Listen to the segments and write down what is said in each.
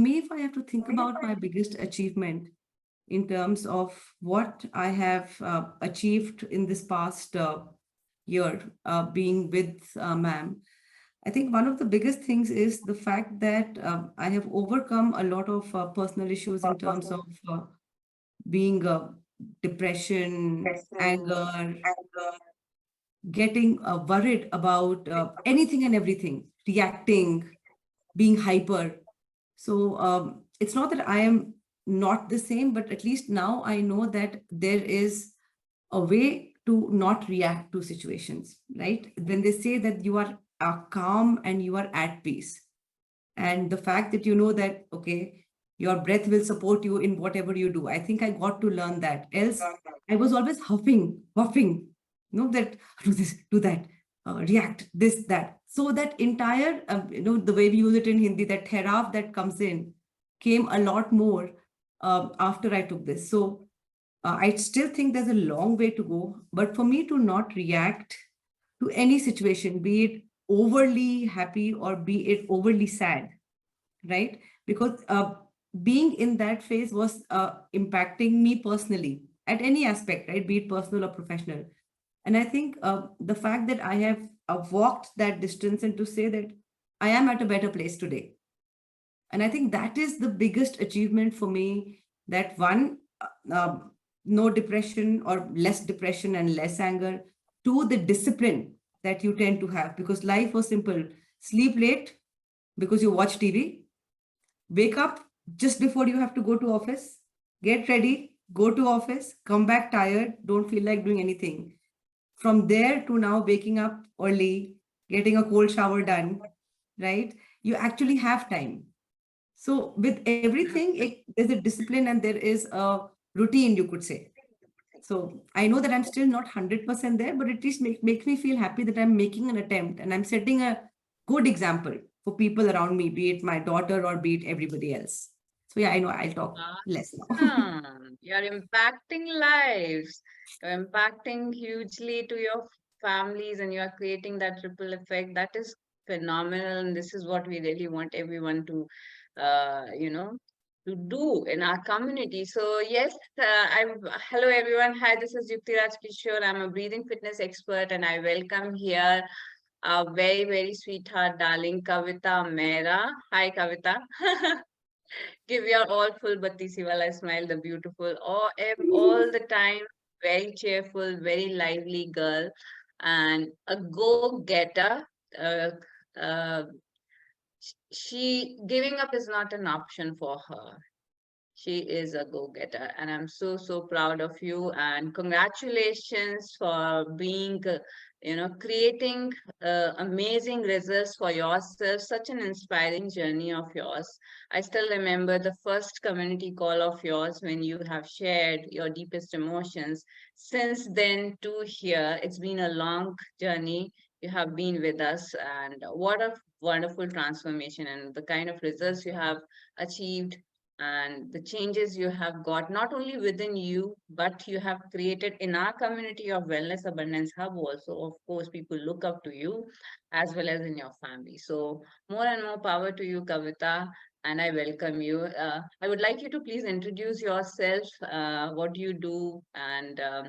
me, if I have to think about my biggest achievement in terms of what I have achieved in this past year, being with ma'am, I think one of the biggest things is the fact that I have overcome a lot of personal issues in terms of being depression, anger, getting worried about anything and everything, reacting, being hyper. So it's not that I am not the same, but at least now I know that there is a way to not react to situations, right? When they say that you are calm and you are at peace, and the fact that you know that, okay, your breath will support you in whatever you do. I think I got to learn that. Else, I was always huffing, puffing, that do this, do that, react, this, that. So that entire, the way we use it in Hindi, that therap that comes in came a lot more after I took this. So I still think there's a long way to go, but for me to not react to any situation, be it overly happy or be it overly sad, right? Because being in that phase was impacting me personally at any aspect, right? Be it personal or professional. And I think the fact that I have walked that distance and to say that I am at a better place today. And I think that is the biggest achievement for me, that one, no depression or less depression and less anger. Two, the discipline that you tend to have, because life was simple. Sleep late because you watch TV, wake up just before you have to go to office, get ready, go to office, come back tired, don't feel like doing anything. From there to now waking up early, getting a cold shower done, right? You actually have time. So with everything, there's a discipline and there is a routine, you could say. So I know that I'm still not 100% there, but at least makes me feel happy that I'm making an attempt and I'm setting a good example for people around me, be it my daughter or be it everybody else. So yeah, I know I'll talk less now. You're impacting lives. You're impacting hugely to your families and you're creating that ripple effect. That is phenomenal. And this is what we really want everyone to, you know, to do in our community. So yes, hello everyone. Hi, this is Yuktiraj Kishore. I'm a breathing fitness expert and I welcome here our very, very sweetheart, darling Kavita Mehra. Hi, Kavita. Give your all full Batisi wala smile, the beautiful, all the time, very cheerful, very lively girl, and a go-getter. Uh, uh, she giving up is not an option for her. She is a go-getter, and I'm so, so proud of you. And congratulations for being, creating amazing results for yourself. Such an inspiring journey of yours. I still remember the first community call of yours when you have shared your deepest emotions. Since then to here, it's been a long journey. You have been with us, and what a wonderful transformation and the kind of results you have achieved and the changes you have got not only within you but you have created in our community of wellness abundance hub also. Of course, people look up to you as well as in your family. So more and more power to you, Kavita, and I welcome you. I would like you to please introduce yourself, what do you do, uh,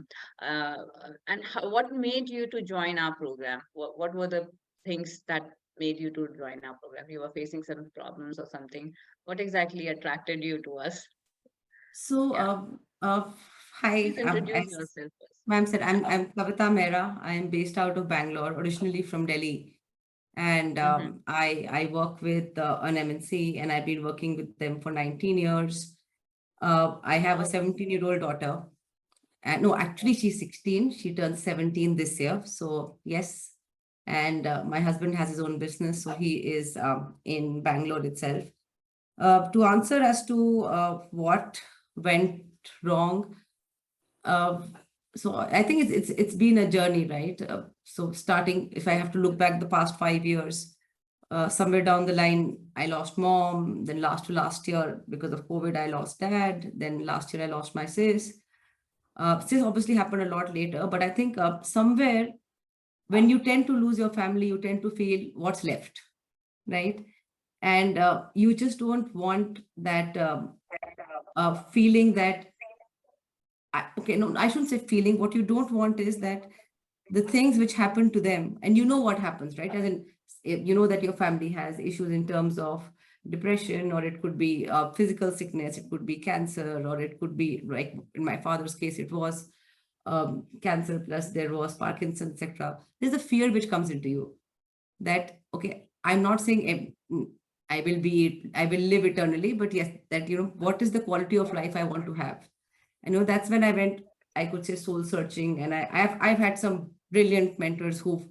and what made you to join our program. What were the things that made you to join our program? You were facing some problems or something. What exactly attracted you to us? So Yeah, hi, please introduce as yourself first. ma'am said, Yeah. I'm Kavita Mehra. I am based out of Bangalore, originally from Delhi. And Mm-hmm. I work with an MNC and I've been working with them for 19 years. I have a Wow. 17-year-old daughter. And no, actually she's 16. She turns 17 this year. So yes. And my husband has his own business. So he is in Bangalore itself. To answer as to what went wrong, uh, so I think it's been a journey, right? So starting, if I have to look back the past 5 years, somewhere down the line, I lost mom. Then last year, because of COVID, I lost dad. Then last year, I lost my sis. Sis obviously happened a lot later, but I think somewhere when you tend to lose your family, you tend to feel what's left, right? And you just don't want that feeling that, okay, no, I shouldn't say feeling. What you don't want is that the things which happen to them, and you know what happens, right? As in, you know that your family has issues in terms of depression, or it could be physical sickness, it could be cancer, or it could be, like in my father's case, it was cancer plus there was Parkinson's, etc. There's a fear which comes into you that, okay, I'm not saying I will live eternally, but yes, that, what is the quality of life I want to have? That's when I went, I could say, soul searching, and I've had some brilliant mentors who've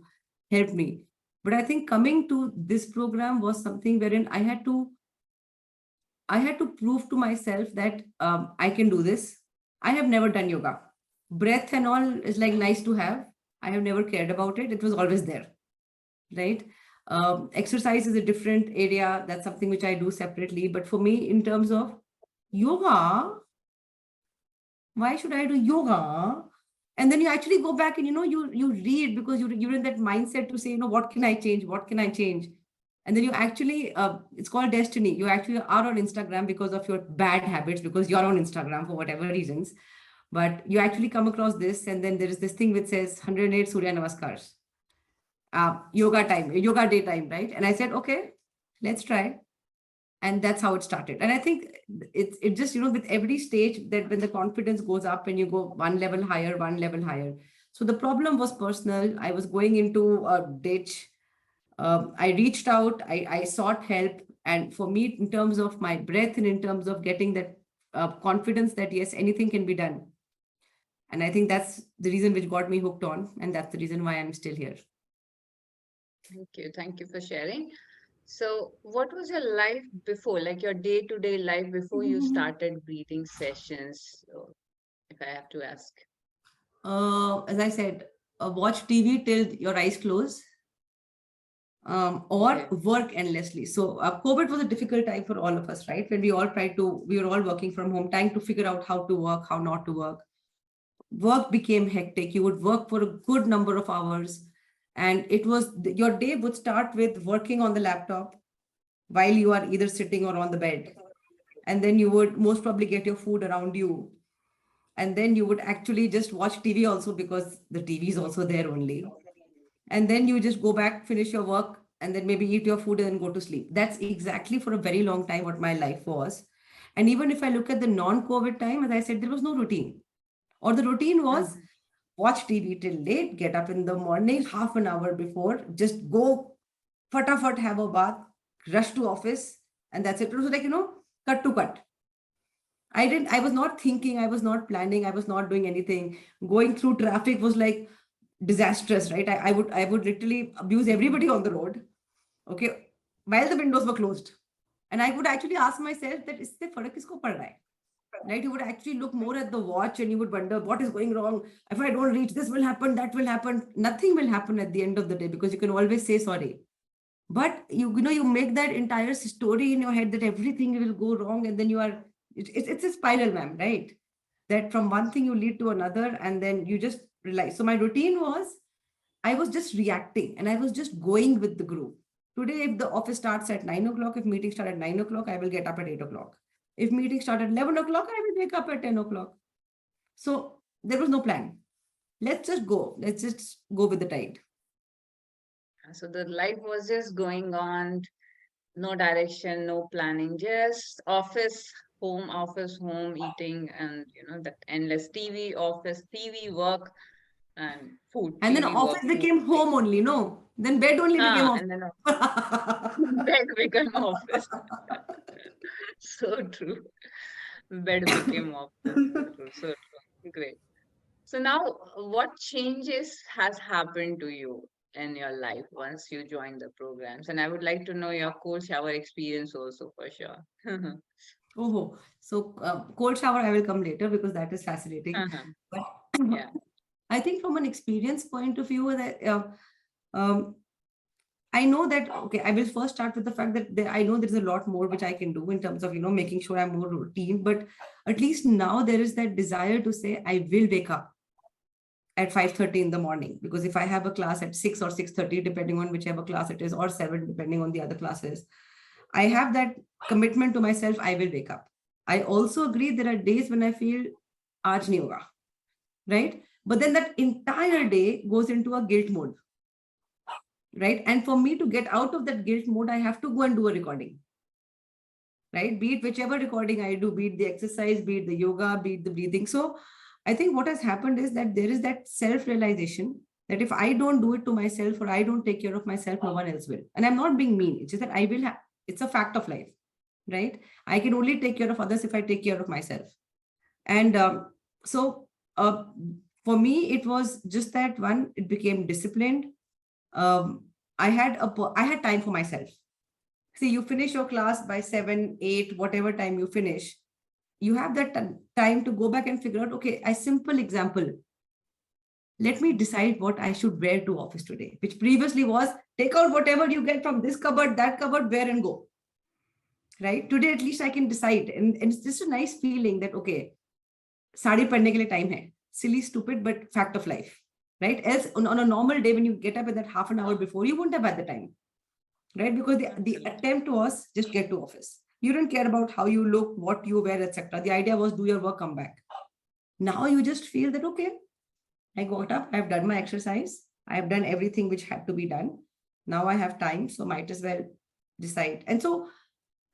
helped me. But I think coming to this program was something wherein I had to prove to myself that I can do this. I have never done yoga. Breath and all is like nice to have. I have never cared about it. It was always there, right? Exercise is a different area. That's something which I do separately. But for me, in terms of yoga, why should I do yoga? And then you actually go back and you read, because you're in that mindset to say, what can I change? What can I change? And then you actually, it's called destiny. You actually are on Instagram because of your bad habits, because you're on Instagram for whatever reasons. But you actually come across this, and then there is this thing which says 108 Suryanamaskars, yoga daytime, right? And I said, okay, let's try. And that's how it started. And I think it just, with every stage, that when the confidence goes up and you go one level higher, one level higher. So the problem was personal. I was going into a ditch. I reached out, I sought help. And for me, in terms of my breath and in terms of getting that confidence that yes, anything can be done. And I think that's the reason which got me hooked on. And that's the reason why I'm still here. Thank you. Thank you for sharing. So, what was your life before, like your day-to-day life before you started breathing sessions? So, if I have to ask. As I said, watch TV till your eyes close, or Okay. work endlessly. So COVID was a difficult time for all of us, right? When we were all working from home, trying to figure out how to work, how not to work. Work became hectic. You would work for a good number of hours, and your day would start with working on the laptop while you are either sitting or on the bed. And then you would most probably get your food around you. And then you would actually just watch TV also, because the TV is also there only. And then you just go back, finish your work, and then maybe eat your food and then go to sleep. That's exactly for a very long time what my life was. And even if I look at the non-COVID time, as I said, there was no routine. Or the routine was Mhm. watch TV till late, get up in the morning, half an hour before, just go fatafat, have a bath, rush to office, and that's it. It was like, cut to cut. I was not thinking, I was not planning, I was not doing anything. Going through traffic was like disastrous, right? I would literally abuse everybody on the road, okay, while the windows were closed. And I would actually ask myself that is the farak kisko pad raha hai? Right? You would actually look more at the watch and you would wonder what is going wrong. If I don't reach, this will happen, that will happen. Nothing will happen at the end of the day, because you can always say sorry. But you make that entire story in your head that everything will go wrong, and then it's a spiral, ma'am, right? That from one thing you lead to another, and then you just realize. So my routine was, I was just reacting and I was just going with the group. Today, if the office starts at 9 o'clock, if meetings start at 9 o'clock, I will get up at 8 o'clock. If meetings start at 11 o'clock, I will wake up at 10 o'clock. So there was no plan. Let's just go. Let's just go with the tide. So the life was just going on, no direction, no planning, just office, home, eating, and that endless TV, office, TV, work, and food, And then TV, work, office food. became home only, no? Then bed only became office. And then bed became office. So true. Bed became office. So true. So true. Great. So now, what changes has happened to you in your life once you joined the programs? And I would like to know your cold shower experience also for sure. Oh, so cold shower, I will come later because that is fascinating. Uh-huh. But Yeah. I think from an experience point of view, that um, I know that, okay, I will first start with the fact that I know there's a lot more which I can do in terms of, making sure I'm more routine. But at least now there is that desire to say, I will wake up at 5:30 in the morning, because if I have a class at 6 or 6:30, depending on whichever class it is, or 7, depending on the other classes, I have that commitment to myself, I will wake up. I also agree there are days when I feel aaj nahi hoga, right? But then that entire day goes into a guilt mode, right? And for me to get out of that guilt mode, I have to go and do a recording, right? Be it whichever recording I do, be it the exercise, be it the yoga, be it the breathing. So I think what has happened is that there is that self-realization that if I don't do it to myself or I don't take care of myself, no one else will. And I'm not being mean. It's just that I will have, it's a fact of life, right? I can only take care of others if I take care of myself. And so for me, it was just that one, it became disciplined. I had time for myself. See, you finish your class by 7, 8, whatever time you finish. You have that time to go back and figure out, okay, a simple example. Let me decide what I should wear to office today, which previously was take out whatever you get from this cupboard, that cupboard, wear and go. Right? Today, at least I can decide. And it's just a nice feeling that, okay, sari padne ke liye time hai. Silly, stupid, but fact of life. Right? Else, on a normal day, when you get up at that half an hour before, you wouldn't have had the time. Right? Because the attempt was just get to office. You don't care about how you look, what you wear, etc. The idea was do your work, come back. Now you just feel that, okay, I got up, I've done my exercise, I've done everything which had to be done. Now I have time, so might as well decide. And so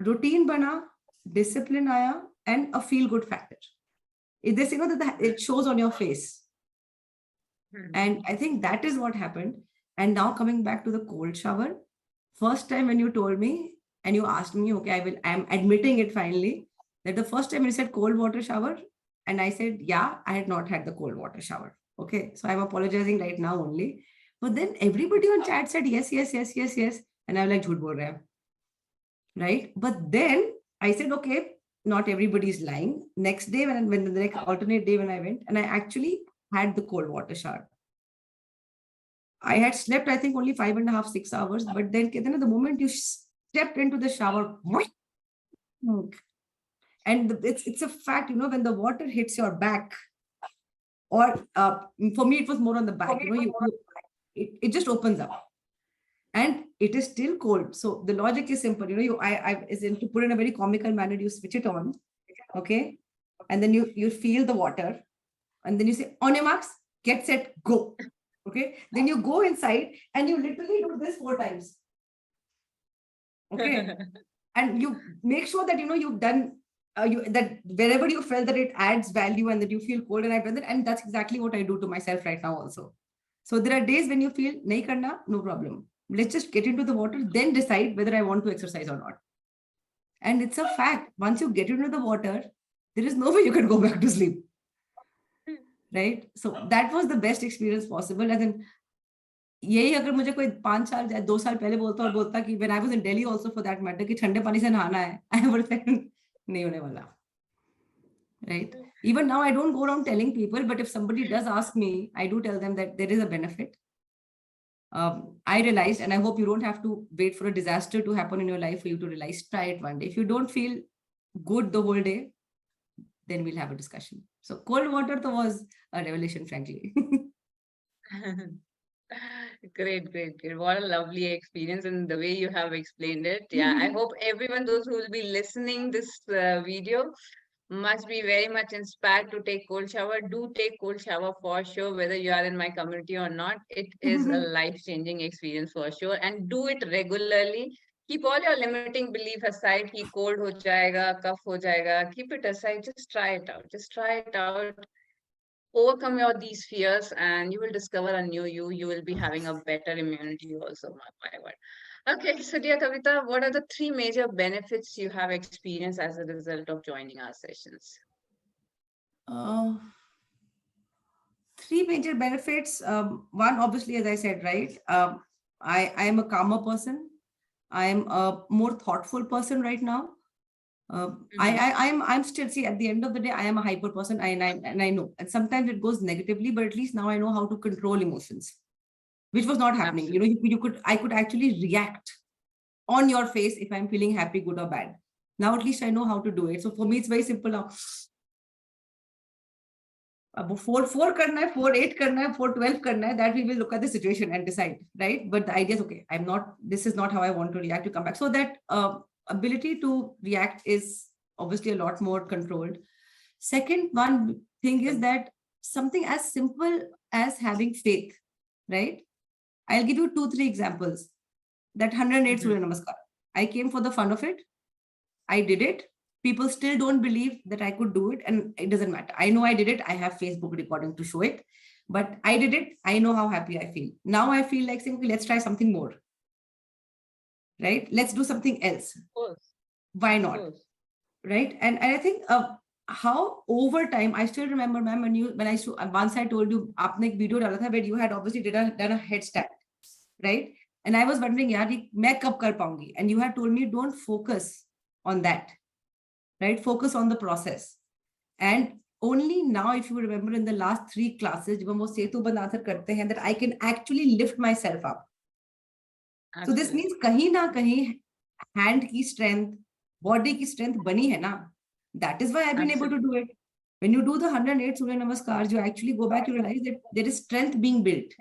routine bana, discipline aaya, and a feel good factor. This, that it shows on your face. And I think that is what happened. And now coming back to the cold shower, first time when you told me and you asked me, okay, I'm admitting it finally, that the first time you said cold water shower, and I said, yeah, I had not had the cold water shower. Okay, so I'm apologizing right now only. But then everybody on chat said, yes, yes, yes, yes, yes. And I'm like, jhoot bol raha hai. Right? But then I said, okay, not everybody is lying. Next day, when the next alternate day when I went, and I actually had the cold water shower. I had slept, I think, only 5.5, 6 hours. But then the moment you stepped into the shower, and it's a fact, when the water hits your back, or for me, it was more on the back, it just opens up. And it is still cold. So the logic is simple. Is to put in a very comical manner, you switch it on, okay? And then you feel the water. And then you say, on your marks, get set, go. Okay, then you go inside and you literally do this 4 times. Okay, and you make sure that you've done that wherever you felt that it adds value and that you feel cold, and I've done that, and that's exactly what I do to myself right now also. So there are days when you feel nahi karna, no problem. Let's just get into the water, then decide whether I want to exercise or not. And it's a fact. Once you get into the water, there is no way you can go back to sleep. Right? So that was the best experience possible. And then यही अगर मुझे कोई 5 साल 2 साल पहले बोलता कि when I was in Delhi also for that matter कि ठंडे पानी से नहाना है, I would say नहीं होने वाला. Right? Even now I don't go around telling people, but if somebody does ask me, I do tell them that there is a benefit. I realized, and I hope you don't have to wait for a disaster to happen in your life for you to realize, try it one day. If you don't feel good the whole day, then we'll have a discussion. So cold water was a revelation, frankly. Great. What a lovely experience, and the way you have explained it. Yeah, I hope everyone, those who will be listening this video, must be very much inspired to take cold shower. Do take cold shower for sure, whether you are in my community or not. It is a life-changing experience for sure, and do it regularly. Keep all your limiting belief aside. He cold ho jayega, cough ho jayega. Keep it aside. Just try it out. Just try it out. Overcome these fears, and you will discover a new you. You will be having a better immunity also. My word. Okay, so dear Kavita, what are the 3 major benefits you have experienced as a result of joining our sessions? 3 major benefits. One, obviously, as I said, right? I am a calmer person. I am a more thoughtful person right now. I'm still, see, at the end of the day, I am a hyper person, and I know, and sometimes it goes negatively, but at least now I know how to control emotions, which was not happening. Absolutely. I could actually react on your face if I'm feeling happy, good or bad. Now at least I know how to do it. So for me, it's very simple now. 4 karna hai, 4-8 karna hai, 4-12 karna hai, that we will look at the situation and decide, right? But the idea is, okay, this is not how I want to react to come back. So that ability to react is obviously a lot more controlled. Second one thing is that something as simple as having faith, right? I'll give you 2, 3 examples. That 108 Mhm. Suryanamaskar. I came for the fun of it. I did it. People still don't believe that I could do it, and it doesn't matter. I know I did it. I have Facebook recording to show it, but I did it. I know how happy I feel. Now I feel like saying, okay, let's try something more, right? Let's do something else. Of course, Why of not? course. Right? And I think how over time, I still remember, ma'am, when I once I told you, आपने एक video डाला था where you had obviously done a headstand, right? And I was wondering, यार ये मैं कब कर पाऊंगी? And you had told me, don't focus on that, right? Focus on the process. And only now, if you remember, in the last 3 classes, जब हम वो सेतु बंद आंसर करते हैं, that I can actually lift myself up. So this Absolutely. means कहीं ना कहीं hand की strength, body की strength बनी है ना. That is why I've been able to do it. When you do the 108 Surya Namaskars, you actually go back, you realize that there is strength being built,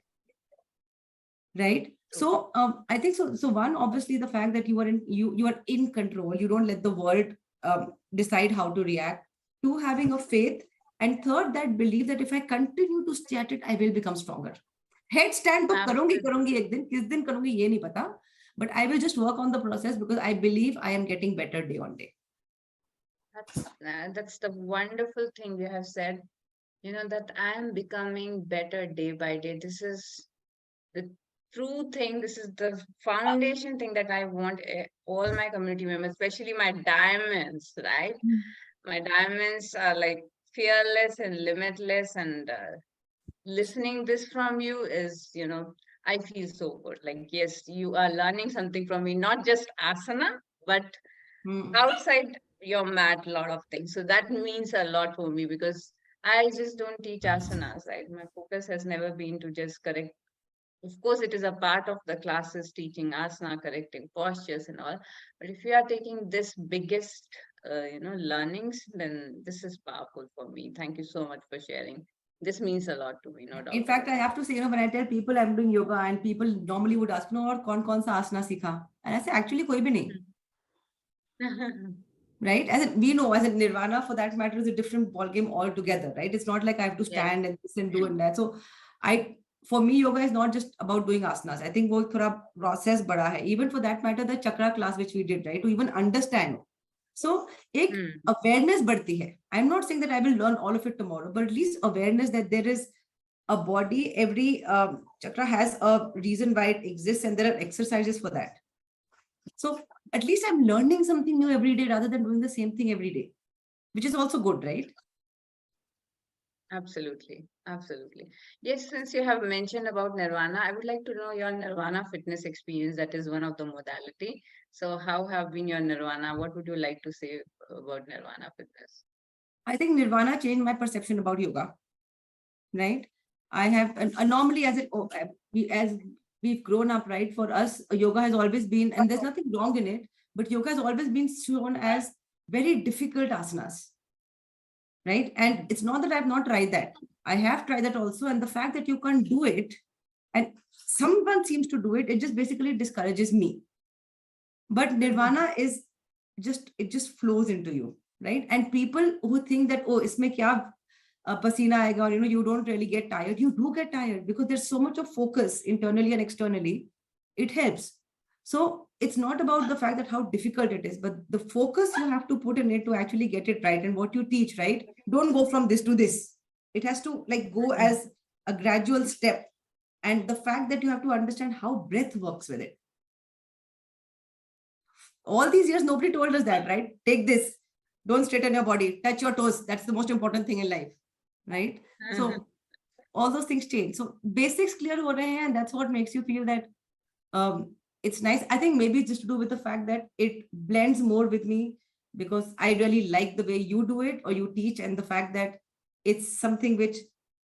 right? True. So I think so. So one, obviously, the fact that you are in control. You don't let the world decide how to react. 2, having a faith, and 3rd, that belief that if I continue to stay at it, I will become stronger. Headstand तो करूंगी Absolutely. करूंगी एक दिन, किस दिन करूंगी ये नहीं पता, but I will just work on the process because I believe I am getting better day on day. That's the wonderful thing you have said. You know, that I am becoming better day by day. This is the true thing. This is the foundation thing that I want all my community members, especially my diamonds, right? My diamonds are like fearless and limitless, and listening this from you is, I feel so good. Like, yes, you are learning something from me, not just asana, but Hmm. outside your mat, a lot of things. So that means a lot for me, because I just don't teach asanas, right? My focus has never been to just correct. Of course, it is a part of the classes teaching asana, correcting postures and all. But if you are taking this biggest, learnings, then this is powerful for me. Thank you so much for sharing. This means a lot to me, no In doubt fact, about I have to say, when I tell people I'm doing yoga, and people normally would ask, no, और कौन सा आसना सीखा? And I say, actually कोई भी नहीं. it. Right? As in, we know, as in nirvana, for that matter, is a different ballgame altogether, right? It's not like I have to Yes. stand and this and do and that. So for me, yoga is not just about doing asanas. I think वो थोड़ा process बड़ा है. Even for that matter, the chakra class which we did, right? To even understand. So एक awareness बढ़ती है. I'm not saying that I will learn all of it tomorrow, but at least awareness that there is a body, every chakra has a reason why it exists, and there are exercises for that. So at least I'm learning something new every day rather than doing the same thing every day, which is also good, right? Absolutely. Absolutely. Yes, since you have mentioned about Nirvana, I would like to know your Nirvana fitness experience. That is one of the modality. So how have been your Nirvana? What would you like to say about Nirvana fitness? I think Nirvana changed my perception about yoga, right? I have normally as we've grown up, right? For us, yoga has always been, and there's nothing wrong in it, but yoga has always been shown as very difficult asanas, right? And it's not that I've not tried that. I have tried that also, and the fact that you can't do it, and someone seems to do it, it just basically discourages me. But nirvana is it just flows into you, right? And people who think that, oh, isme kya pasina aega, or you don't really get tired, you do get tired because there's so much of focus internally and externally. It helps. So it's not about the fact that how difficult it is, but the focus you have to put in it to actually get it right. And what you teach, right? Don't go from this to this. It has to like go as a gradual step. And the fact that you have to understand how breath works with it. All these years, nobody told us that, right? Take this, don't straighten your body, touch your toes. That's the most important thing in life, right? So all those things change. So basics clear ho rahe hain, and that's what makes you feel that it's nice. I think maybe it's just to do with the fact that it blends more with me because I really like the way you do it or you teach, and the fact that it's something which,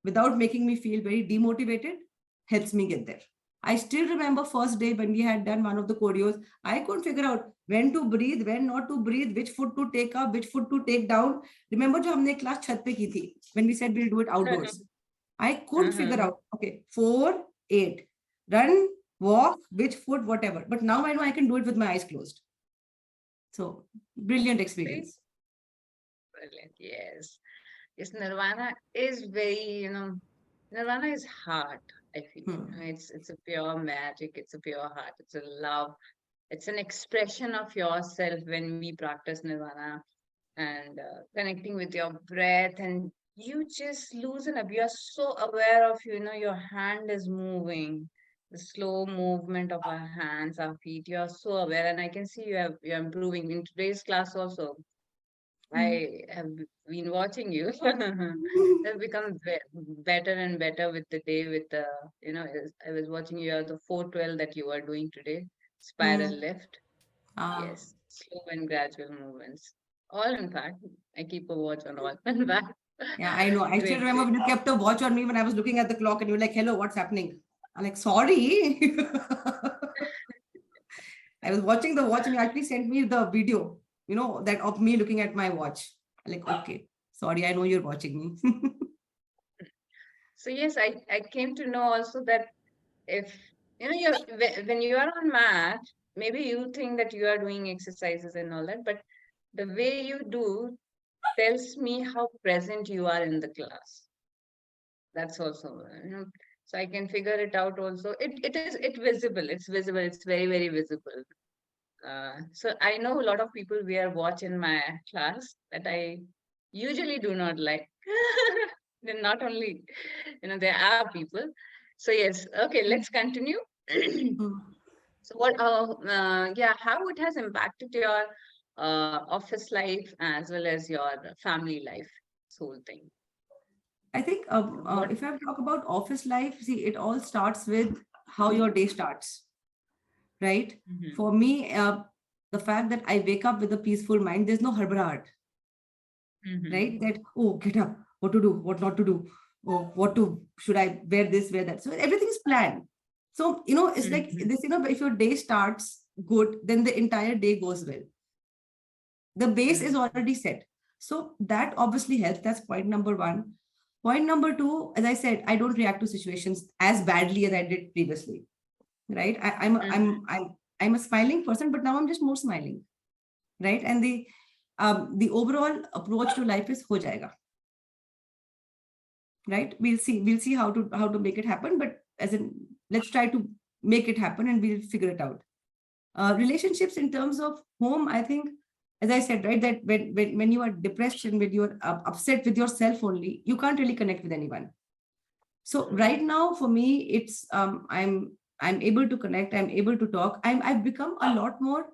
without making me feel very demotivated, helps me get there. I still remember first day when we had done one of the choreos, I couldn't figure out when to breathe, when not to breathe, which foot to take up, which foot to take down. Remember जो हमने class छत पे की थी, when we said we'll do it outdoors. I couldn't figure out, okay, 4, 8, run, walk, which foot, whatever. But now I know I can do it with my eyes closed. So brilliant See? experience. Brilliant. Yes. Yes, Nirvana is very, Nirvana is heart, I feel. Hmm. It's a pure magic, it's a pure heart, it's a love, it's an expression of yourself when we practice Nirvana and connecting with your breath, and you just loosen up. You're so aware of, your hand is moving, the slow movement of our hands, our feet. You're so aware, and I can see you're improving. In today's class also, Hmm. I have been watching you. Have become better and better with the day. With the, I was watching you at the 412 that you are doing today, spiral Hmm. left. Ah, Yes, slow and gradual movements. All in fact, I keep a watch on all. In fact, yeah, I know. I still great, remember great. when you kept a watch on me when I was looking at the clock and you were like, hello, what's happening? I'm like, sorry. I was watching the watch and you actually sent me the video, that of me looking at my watch. I'm like, okay, sorry, I know you're watching me. So yes, I came to know also that if when you are on mat, maybe you think that you are doing exercises and all that, but the way you do tells me how present you are in the class. That's also, so I can figure it out also. It visible. It's visible. It's very, very visible. So I know a lot of people wear watch in my class that I usually do not like. Then not only, there are people. So yes, okay, let's continue. Hmm. So what, yeah, how it has impacted your office life as well as your family life, this whole thing. I think What? if I talk about office life, see, it all starts with how your day starts, right? Mhm. For me, the fact that I wake up with a peaceful mind, there's no harbarat, Mhm. right? That, oh, get up, what to do, what not to do, or what to, should I wear this, wear that. So everything's planned. So, it's like Mhm. this, if your day starts good, then the entire day goes well. The base is Mhm. already set. So that obviously helps. That's point number one. Point number two, as I said, I don't react to situations as badly as I did previously. Right? Mhm. I'm a smiling person, but now I'm just more smiling. Right? And the overall approach to life is ho jayega. Right? We'll see how to make it happen. But as in, let's try to make it happen and we'll figure it out. Relationships in terms of home, I think, as I said, right, that when you are depressed and when you're upset with yourself only, you can't really connect with anyone. So True. right now for me, it's I'm able to connect, I'm able to talk, I've become a lot more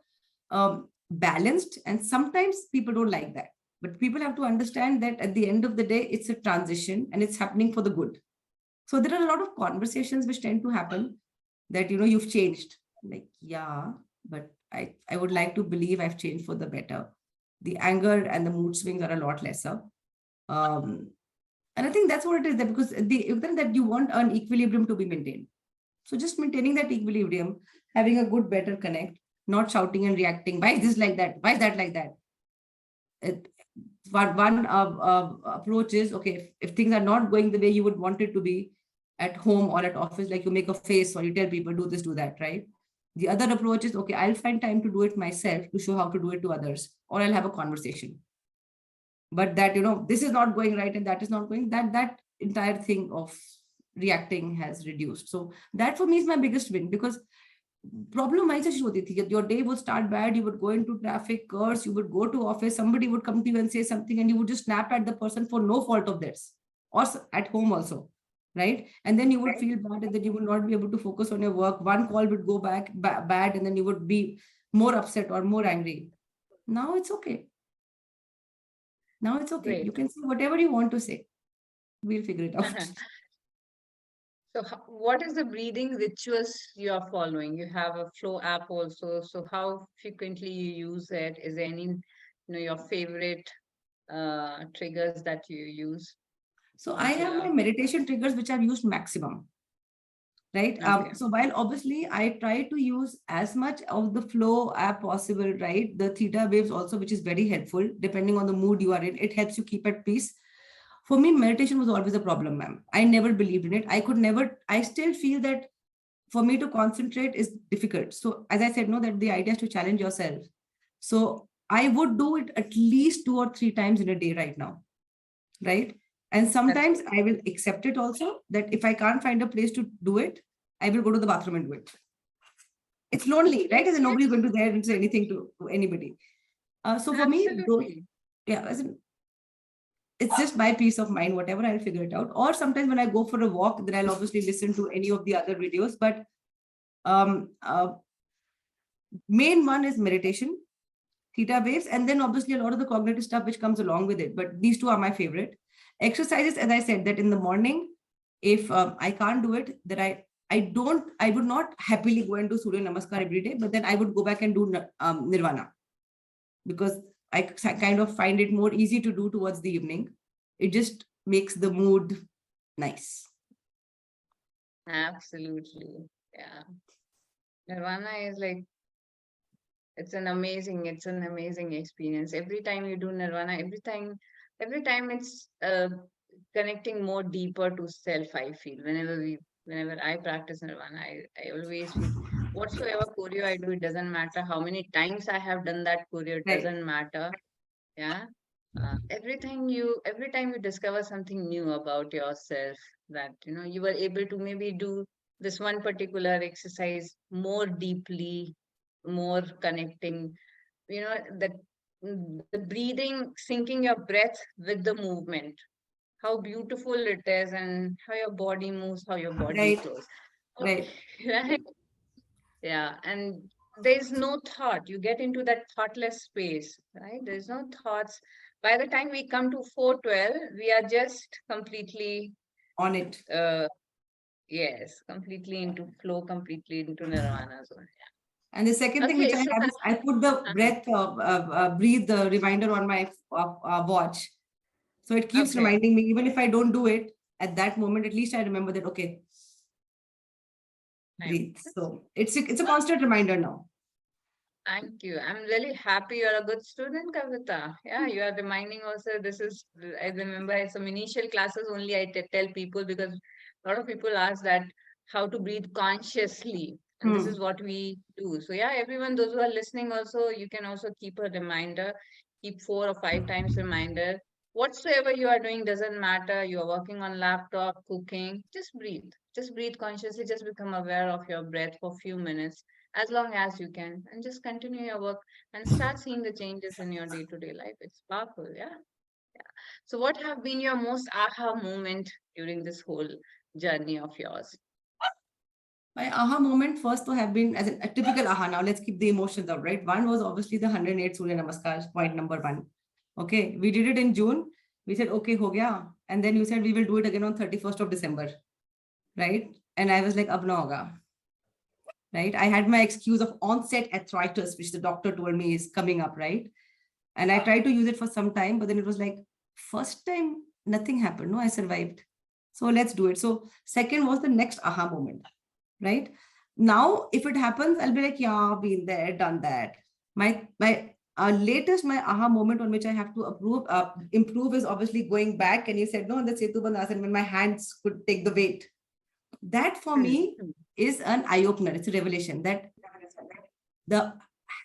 balanced, and sometimes people don't like that, but people have to understand that at the end of the day, it's a transition and it's happening for the good. So there are a lot of conversations which tend to happen that, you've changed. Like, yeah, but I would like to believe I've changed for the better. The anger and the mood swings are a lot lesser. Um, and I think that's what it is, that because that you want an equilibrium to be maintained. So just maintaining that equilibrium, having a good, better connect, not shouting and reacting. Why is this like that? Why is that like that? It, one approach is, okay, if things are not going the way you would want it to be at home or at office, like you make a face or you tell people do this, do that, right? The other approach is, okay, I'll find time to do it myself to show how to do it to others, or I'll have a conversation. But that, this is not going right and that is not going, that entire thing of reacting has reduced. So that for me is my biggest win, because problem वहीं से शुरू होती थी. Your day would start bad, you would go into traffic, curse, you would go to office, somebody would come to you and say something and you would just snap at the person for no fault of theirs, or at home also, right? And then you would feel bad and then you would not be able to focus on your work. One call would go back bad and then you would be more upset or more angry. Now it's okay. Now it's okay. You Great. can say whatever you want to say. We'll figure it out. So, what is the breathing rituals you are following? You have a flow app also. So, how frequently you use it? Is there any, your favorite triggers that you use So I once you have my love? meditation triggers, which I've used maximum. Right. Okay. So while obviously I try to use as much of the flow app possible, right? The theta waves also, which is very helpful depending on the mood you are in. It helps you keep at peace. For me, meditation was always a problem, ma'am. I never believed in it. I could never, I still feel that for me to concentrate is difficult. So as I said, no, that the idea is to challenge yourself. So I would do it at least 2 or 3 times in a day right now, right? And sometimes I will accept it also that if I can't find a place to do it, I will go to the bathroom and do it. It's lonely, right? And nobody's going to there and say anything to anybody. So for me, yeah, as in, it's just my peace of mind, whatever, I'll figure it out. Or sometimes when I go for a walk, then I'll obviously listen to any of the other videos. But main one is meditation, theta waves, and then obviously a lot of the cognitive stuff which comes along with it. But these two are my favorite. Exercises, as I said, that in the morning, if I can't do it, then I would not happily go and do Suryanamaskar every day, but then I would go back and do Nirvana, because I kind of find it more easy to do towards the evening. It just makes the mood nice. Absolutely. Yeah. Nirvana is like, it's an amazing experience. Every time you do Nirvana, every time it's connecting more deeper to self, I feel. Whenever I practice Nirvana, I always feel whatsoever choreo I do, it doesn't matter how many times I have done that choreo, it doesn't matter. Yeah. Every time you discover something new about yourself, that you were able to maybe do this one particular exercise more deeply, more connecting, that the breathing, syncing your breath with the movement, how beautiful it is, and how your body moves, how your body Right, flows. right. Right? Yeah, and there's no thought. You get into that thoughtless space, right? There's no thoughts. By the time we come to 412, we are just completely On it. yes, completely into flow, completely into nirvana zone. And the second thing which Okay, I so have is I put the breathe the reminder on my watch. So it keeps okay. reminding me, even if I don't do it at that moment, at least I remember that, okay, breathe. So it's a constant reminder now. Thank you. I'm really happy you're a good student, Kavita. Yeah, you are reminding also. I remember some initial classes only I tell people, because a lot of people ask that how to breathe consciously. And this is what we do. So yeah, everyone, those who are listening also, you can also keep a reminder, keep 4 or 5 times reminder. Whatsoever you are doing doesn't matter. You are working on laptop, cooking, just breathe. Just breathe consciously, just become aware of your breath for a few minutes as long as you can, and just continue your work and start seeing the changes in your day-to-day life. It's powerful. Yeah. So what have been your most aha moment during this whole journey of yours? My aha moment first to have been as a typical aha. Now let's keep the emotions out, right? One was obviously the 108 Suryanamaskars, point number one. Okay, we did it in June. We said, okay, ho gaya. And then you said we will do it again on 31st of December, right? And I was like, ab na hoga, right? I had my excuse of onset arthritis, which the doctor told me is coming up, right? And I tried to use it for some time, but then it was like, first time, nothing happened. No, I survived. So let's do it. So second was the next aha moment, right? Now, if it happens, I'll be like, yeah, been there, done that. My latest, my aha moment on which I have to improve is obviously going back. And you said, no, the Setu Bandhasan, when my hands could take the weight. That for me is an eye-opener. It's a revelation that the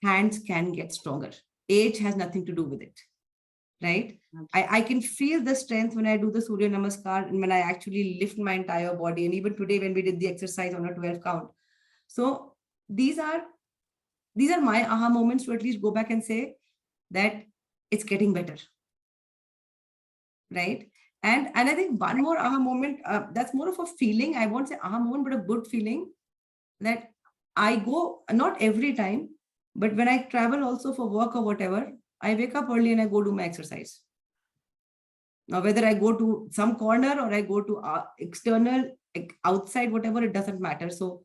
hands can get stronger. Age has nothing to do with it, right? I can feel the strength when I do the Surya Namaskar and when I actually lift my entire body. And even today, when we did the exercise on a 12 count. So these are my aha moments to at least go back and say that it's getting better, right? And I think one more aha moment, that's more of a feeling. I won't say aha moment, but a good feeling that I go, not every time, but when I travel also for work or whatever, I wake up early and I go do my exercise. Now, whether I go to some corner or I go to external, like outside, whatever, it doesn't matter. So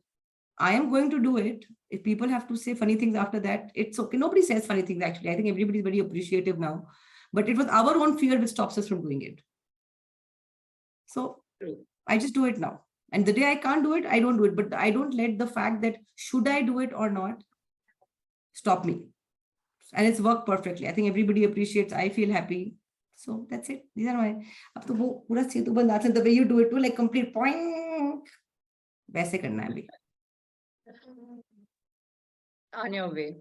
I am going to do it. If people have to say funny things after that, it's okay. Nobody says funny things, actually. I think everybody's very appreciative now. But it was our own fear which stops us from doing it. So I just do it now. And the day I can't do it, I don't do it. But I don't let the fact that should I do it or not stop me. And it's worked perfectly. I think everybody appreciates. I feel happy. So that's it. These are my. अब तो वो पूरा सेतु bandhasana the way you do it too, like complete point. वैसे करना है अभी. On your way.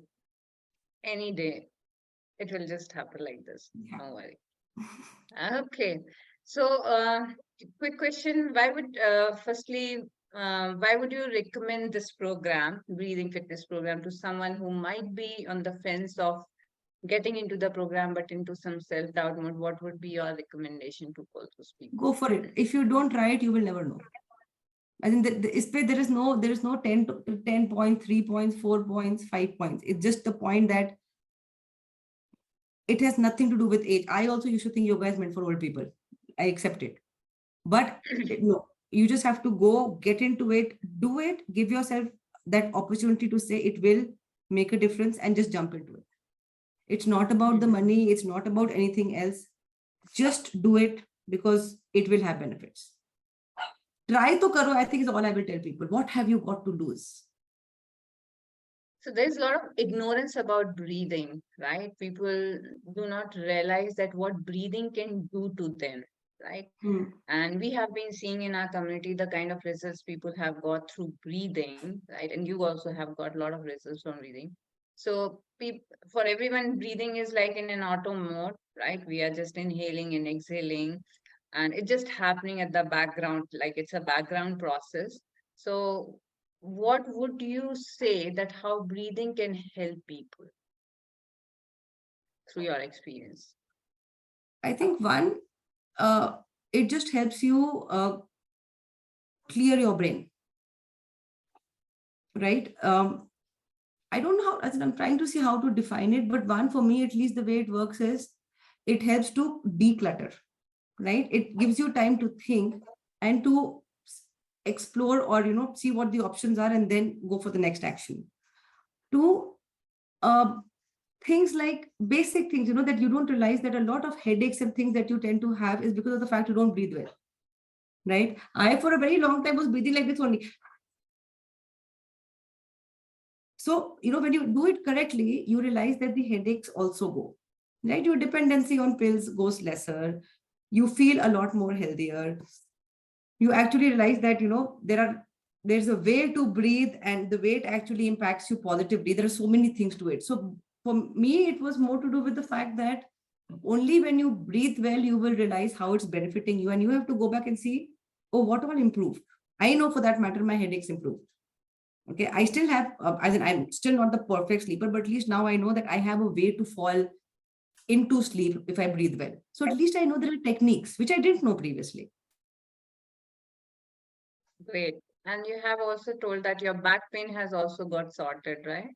any day. It will just happen like this. Yeah. Don't worry. Okay. So, quick question. Why would you recommend this program, breathing fitness program, to someone who might be on the fence of getting into the program but into some self-doubt mode? What would be your recommendation to all those people? Go for it. If you don't try it, you will never know. I think there is no 10 points, 3 points, 4 points, 5 points. It's just the point that it has nothing to do with age. I also used to think yoga is meant for old people. I accept it. But no, you just have to go, get into it, do it, give yourself that opportunity to say it will make a difference and just jump into it. It's not about the money, it's not about anything else. Just do it because it will have benefits. Try to karo, I think is all I will tell people. What have you got to lose? So there's a lot of ignorance about breathing, right? People do not realize that what breathing can do to them, right? And we have been seeing in our community the kind of results people have got through breathing, right? And you also have got a lot of results from breathing. So for everyone, breathing is like in an auto mode, right? We are just inhaling and exhaling, and it's just happening at the background, like it's a background process. So what would you say that how breathing can help people through your experience? I think one, it just helps you clear your brain, right? I don't know how, as in I'm trying to see how to define it, but one, for me, at least the way it works is it helps to declutter, right? It gives you time to think and to explore or, see what the options are and then go for the next action. Two, things like basic things, that you don't realize that a lot of headaches and things that you tend to have is because of the fact you don't breathe well, right? I, for a very long time, was breathing like this only. So, when you do it correctly, you realize that the headaches also go, right? Your dependency on pills goes lesser. You feel a lot more healthier. You actually realize that, there's a way to breathe and the way it actually impacts you positively. There are so many things to it. So for me, it was more to do with the fact that only when you breathe well, you will realize how it's benefiting you. And you have to go back and see, oh, what all improved? I know for that matter, my headaches improved. Okay, I still have, as in, I'm still not the perfect sleeper, but at least now I know that I have a way to fall into sleep if I breathe well. So at least I know there are techniques which I didn't know previously. Great. And you have also told that your back pain has also got sorted, right?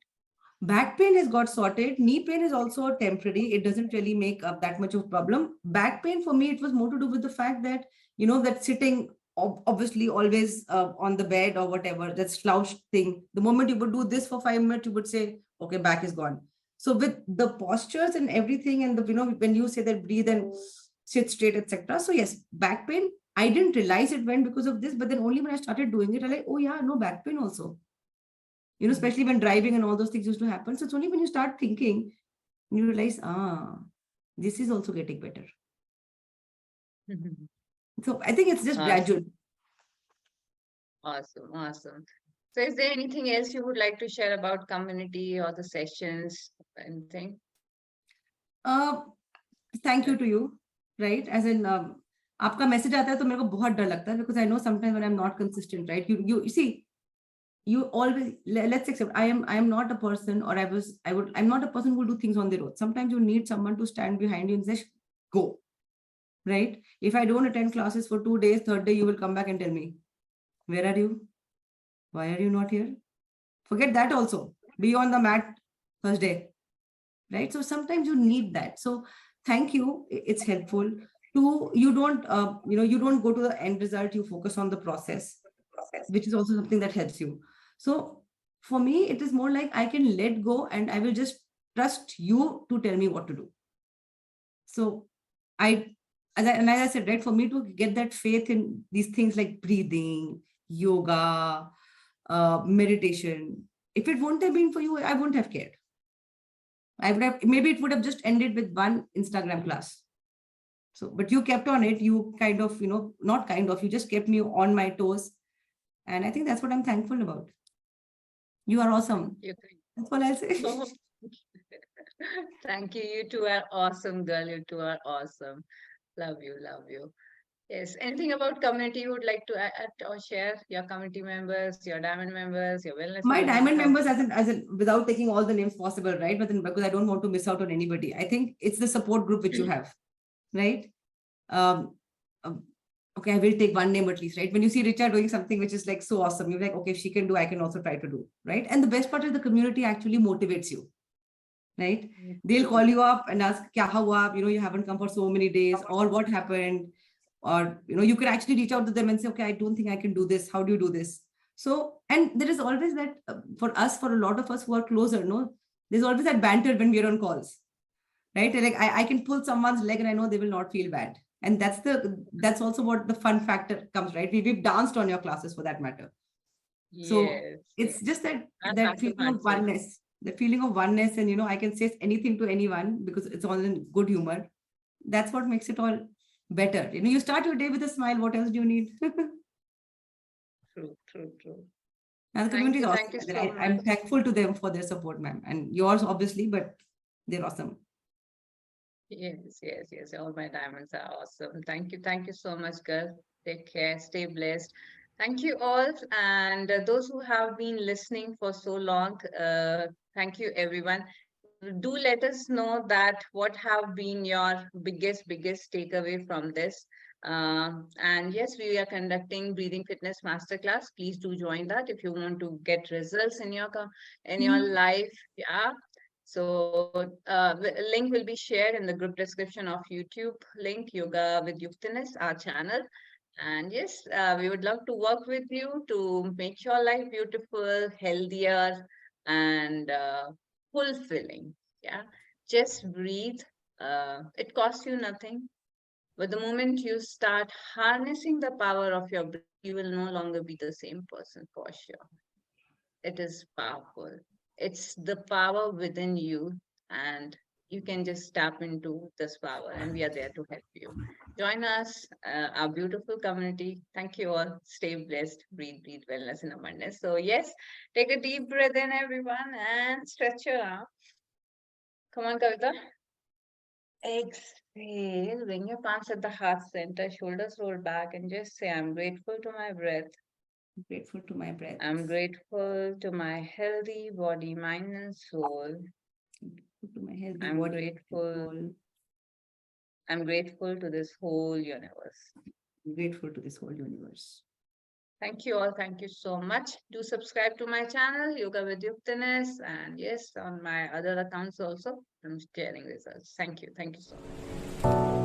Back pain has got sorted. Knee pain is also temporary. It doesn't really make up that much of a problem. Back pain for me, it was more to do with the fact that, that sitting obviously always on the bed or whatever, that slouch thing. The moment you would do this for 5 minutes, you would say, okay, back is gone. So with the postures and everything, and when you say that breathe and sit straight, etc. So yes, back pain, I didn't realize it went because of this, but then only when I started doing it, I like, oh yeah, no, back pain also. Especially when driving and all those things used to happen. So it's only when you start thinking, you realize, this is also getting better. So I think it's just gradual. Awesome. Awesome. So is there anything else you would like to share about community or the sessions, anything? Thank you to you, right? As in, आपका message आता है तो मेरे को बहुत डर लगता है because I know sometimes when I'm not consistent, right? You see, you always, let's accept, I am not a person, or I'm not a person who will do things on the road. Sometimes you need someone to stand behind you and say, go, right? If I don't attend classes for 2 days, third day you will come back and tell me, where are you? Why are you not here? Forget that also. Be on the mat Thursday, right? So sometimes you need that. So thank you. It's helpful. You don't go to the end result. You focus on the process, which is also something that helps you. So for me, it is more like I can let go and I will just trust you to tell me what to do. So as I said, right, for me to get that faith in these things like breathing, yoga, meditation, if it won't have been for you, I wouldn't have cared. Maybe it would have just ended with one Instagram class. So, but you kept on it. You kind of, not kind of, you just kept me on my toes. And I think that's what I'm thankful about. You are awesome. That's what I'll say. Thank you. You two are awesome, girl. You two are awesome. Love you, love you. Yes. Anything about community you would like to add or share? Your community members, your diamond members, your wellness in My a oneness diamond house. members, as in without taking all the names possible, right? But then because I don't want to miss out on anybody, I think it's the support group which you have, right? Um, um, okay, I will take one name at least, right? When you see Richa doing something which is like so awesome, you're like, okay, if she can do, I can also try to do, right? And the best part is the community actually motivates you, right? They'll call True. you up and ask, Kya hua? You haven't come for so many days, or what happened? Or, you can actually reach out to them and say, okay, I don't think I can do this. How do you do this? So, and there is always that for a lot of us who are closer, no, there's always that banter when we're on calls, right? Like I can pull someone's leg and I know they will not feel bad. And that's also what the fun factor comes, right? We've danced on your classes for that matter. So Yes, it's yes. just that That that happens feeling of actually. oneness, the feeling of oneness, and I can say anything to anyone because it's all in good humor. That's what makes it all better. You start your day with a smile. What else do you need? True, true, true. And the community is Thank awesome. you And so much. I'm thankful to them for their support, ma'am. And yours, obviously, but they're awesome. Yes, yes, yes. All my diamonds are awesome. Thank you so much, girl. Take care, stay blessed. Thank you all. And those who have been listening for so long, thank you, everyone. Do let us know that what have been your biggest takeaway from this. And yes, we are conducting breathing fitness masterclass. Please do join that if you want to get results in in your Mhm. life. Yeah. So the link will be shared in the group description of YouTube link Yoga with Yuktiness, our channel. And yes, we would love to work with you to make your life beautiful, healthier, and fulfilling. Yeah, just breathe. It costs you nothing. But the moment you start harnessing the power of your breath, you will no longer be the same person for sure. It is powerful. It's the power within you, and you can just tap into this power, and we are there to help you. Join us, our beautiful community. Thank you all. Stay blessed. Breathe, breathe, wellness in abundance. So, yes, take a deep breath in, everyone, and stretch your arm. Come on, Kavita. Exhale. Bring your palms at the heart center, shoulders roll back, and just say, I'm grateful to my breath. Grateful to my breath. I'm grateful to my healthy body, mind, and soul. Grateful to my healthy I'm body and grateful. soul. I'm grateful to this whole universe. I'm grateful to this whole universe. Thank you all. Thank you so much. Do subscribe to my channel, Yoga with Yuktiness. And yes, on my other accounts also, I'm sharing results. Thank you. Thank you so much.